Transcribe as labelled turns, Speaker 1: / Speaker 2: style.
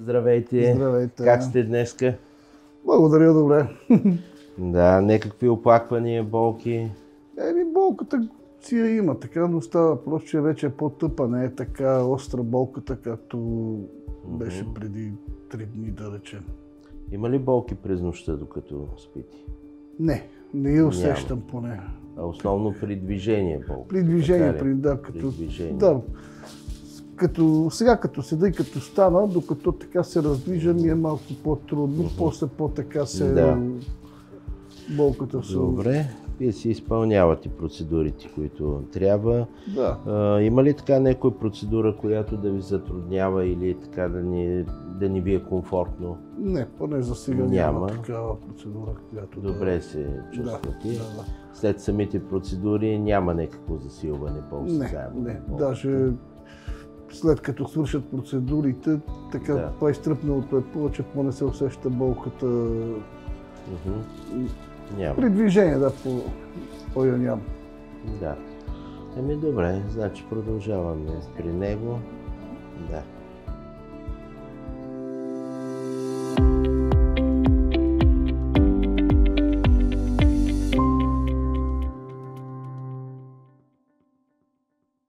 Speaker 1: Здравейте!
Speaker 2: Здравейте!
Speaker 1: Как сте днеска?
Speaker 2: Благодаря, добре.
Speaker 1: Да, някакви оплаквания, болки?
Speaker 2: Болката си я има, така, но става въпрос, че вече е по-тъпа, не е така остра болката, както беше преди 3 дни, да речем.
Speaker 1: Има ли болки през нощта, докато спите?
Speaker 2: Не я усещам поне.
Speaker 1: А основно при движение болки?
Speaker 2: При движение, сега като седа и като стана, докато така се раздвижа, ми е малко по-трудно, после по-така се болката се...
Speaker 1: Добре, вие си изпълнявате процедурите, които трябва.
Speaker 2: Да.
Speaker 1: Има ли така някоя процедура, която да ви затруднява или така да ни ви е комфортно?
Speaker 2: Не, поне за сега няма такава процедура, която
Speaker 1: Добре се чувствате.
Speaker 2: Да.
Speaker 1: След самите процедури няма някакво засилване по-осезаемо?
Speaker 2: Не. Даже след като свършат процедурите, така по-изтръпналото е повече, поне се усеща болката.
Speaker 1: Няма.
Speaker 2: При движение, по-я няма.
Speaker 1: Да. Добре, значи продължаваме при него. Да.